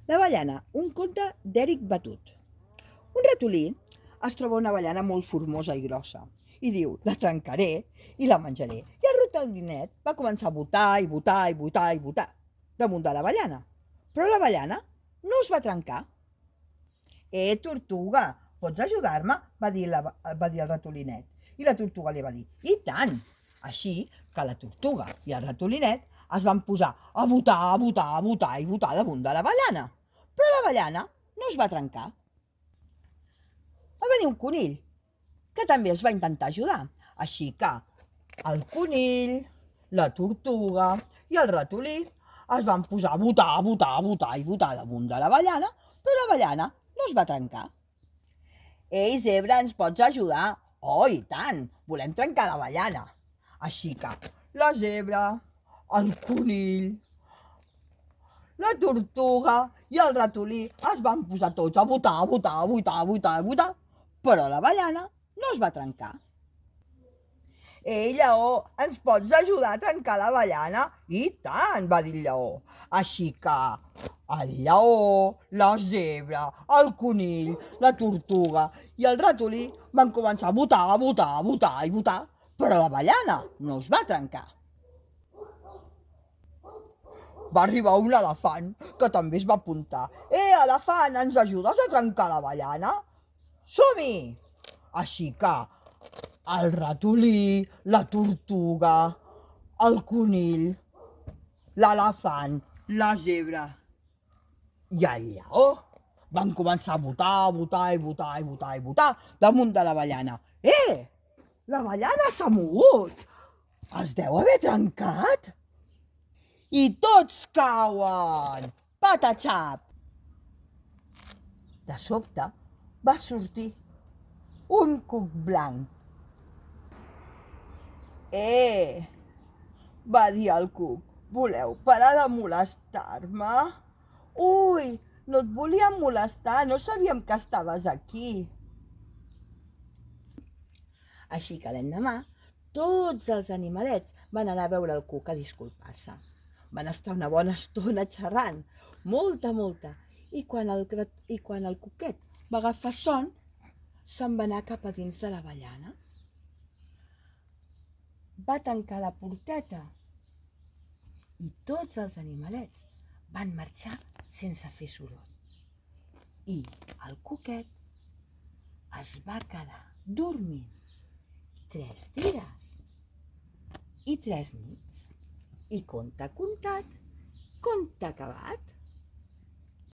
L'avellana, un conte d'Eric Batut. Un ratolí es troba una avellana molt formosa i grossa i diu, la trencaré i la menjaré. I el ratolinet va començar a botar i botar i botar i botar damunt de l'avellana. Però l'avellana no es va trencar. Tortuga, pots ajudar-me? Va dir el ratolinet. I la tortuga li va dir, i tant! Així que la tortuga i el ratolinet es van posar a botar, a botar, a botar i botar damunt de l'avellana. Però l'avellana no es va trencar. Va venir un conill, que també els va intentar ajudar. Així que el conill, la tortuga i el ratolí es van posar a botar, a botar, a botar i botar damunt de l'avellana, però l'avellana no es va trencar. Ei, zebra, ens pots ajudar? Oh, i tant! Volem trencar l'avellana. Així que la zebra, el conill, la tortuga i el ratolí es van posar tots a botar, a botar, a botar, a botar, a botar, però l'avellana no es va trencar. Ei, lleó, ens pots ajudar a trencar l'avellana? I tant, va dir el lleó. Així que el lleó, la zebra, el conill, la tortuga i el ratolí van començar a botar, a botar, a botar i botar, però l'avellana no es va trencar. Va arribar un elefant, que també es va apuntar. Elefant, ens ajudes a trencar l'avellana? Som-hi! Així que el ratolí, la tortuga, el conill, l'elefant, la zebra i el lleó van començar a botar, a botar i botar i botar i botar damunt de l'avellana. L'avellana s'ha mogut! Es deu haver trencat! I tots cauen! Patatxap! De sobte va sortir un cuc blanc. Va dir el cuc, voleu parar de molestar-me? Ui, no et volíem molestar, no sabíem que estaves aquí. Així que l'endemà tots els animalets van anar a veure el cuc a disculpar-se. Van estar una bona estona xerrant, molta, molta, i quan el cuquet va agafar son, se'n va anar cap a dins de l'avellana. Va tancar la porteta i tots els animalets van marxar sense fer soroll. I el cuquet es va quedar dormint 3 dies i 3 nits. I conte contat, conte acabat.